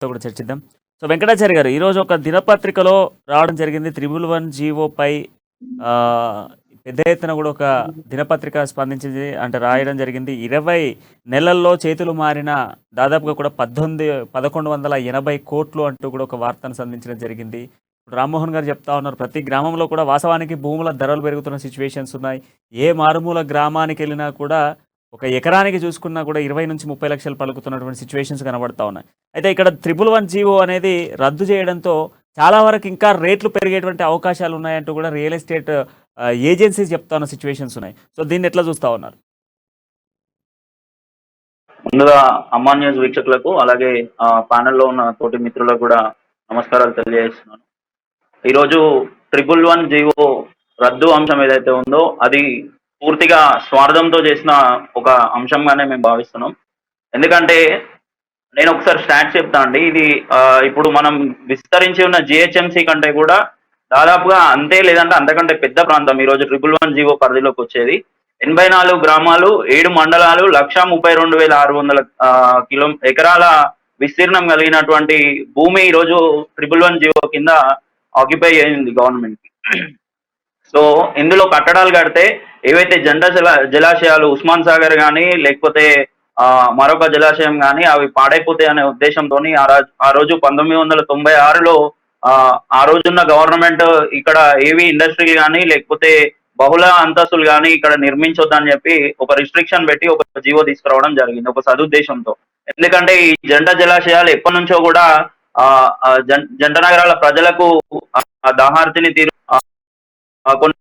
తో కూడా చర్చిద్దాం. సో, వెంకటాచారి గారు ఈరోజు ఒక దినపత్రికలో రావడం జరిగింది. 311 జీవోపై పెద్ద ఎత్తున కూడా ఒక దినపత్రిక స్పందించింది. అంటే రాయడం జరిగింది. 20 నెలల్లో చేతులు మారిన దాదాపుగా కూడా 1180 కోట్లు అంటూ కూడా ఒక వార్తను సంధించడం జరిగింది. ఇప్పుడు రామ్మోహన్ గారు చెప్తా ఉన్నారు. ప్రతి గ్రామంలో కూడా వాస్తవానికి భూముల ధరలు పెరుగుతున్న సిచ్యువేషన్స్ ఉన్నాయి. ఏ మారుమూల గ్రామానికెళ్ళినా కూడా ఒక ఎకరానికి చూసుకున్నా కూడా 20-30 లక్షలు పలుకుతున్నటువంటి సిచ్యువేషన్స్ కనబడతా ఉన్నాయి. అయితే ఇక్కడ 311 జీవో అనేది రద్దు చేయడంతో చాలా వరకు ఇంకా రేట్లు పెరిగేటువంటి అవకాశాలు ఉన్నాయంటూ కూడా రియల్ ఎస్టేట్ ఏజెన్సీస్ చెప్తా ఉన్న సిచ్యువేషన్స్ ఉన్నాయి. సో దీన్ని ఎట్లా చూస్తా ఉన్నారు? ముందుగా అమ్మా న్యూస్ వీక్షకులకు అలాగే ప్యానెల్లో ఉన్న తోటి మిత్రులకు కూడా నమస్కారాలు తెలియజేస్తున్నాను. ఈరోజు 311 జీవో రద్దు అంశం ఏదైతే ఉందో అది పూర్తిగా స్వార్థంతో చేసిన ఒక అంశంగానే మేము భావిస్తున్నాం. ఎందుకంటే నేను ఒకసారి స్టాట్స్ చెప్తా అండి. ఇది ఇప్పుడు మనం విస్తరించి ఉన్న జిహెచ్ఎంసీ కంటే కూడా దాదాపుగా అంతే లేదంటే అంతకంటే పెద్ద ప్రాంతం ఈరోజు 311 జీవో పరిధిలోకి వచ్చేది. 84 గ్రామాలు, 7 మండలాలు, 132,600 ఎకరాల విస్తీర్ణం కలిగినటువంటి భూమి ఈరోజు 311 జీవో కింద ఆక్యుపై అయింది గవర్నమెంట్. సో ఇందులో కట్టడాలు కడితే ఏవైతే జలాశయాలు ఉస్మాన్ సాగర్ కానీ లేకపోతే మరొక జలాశయం కానీ అవి పాడైపోతాయి అనే ఉద్దేశంతో ఆ రోజు 1996లో ఆ రోజున్న గవర్నమెంట్ ఇక్కడ ఏవి ఇండస్ట్రీలు కానీ లేకపోతే బహుళ అంతస్తులు కానీ ఇక్కడ నిర్మించొద్దని చెప్పి ఒక రిస్ట్రిక్షన్ పెట్టి ఒక జీవో తీసుకురావడం జరిగింది ఒక సదుద్దేశంతో. ఎందుకంటే ఈ జలాశయాలు ఎప్పటి నుంచో కూడా జంట నగరాల ప్రజలకు దాహార్తిని తీరు కొన్ని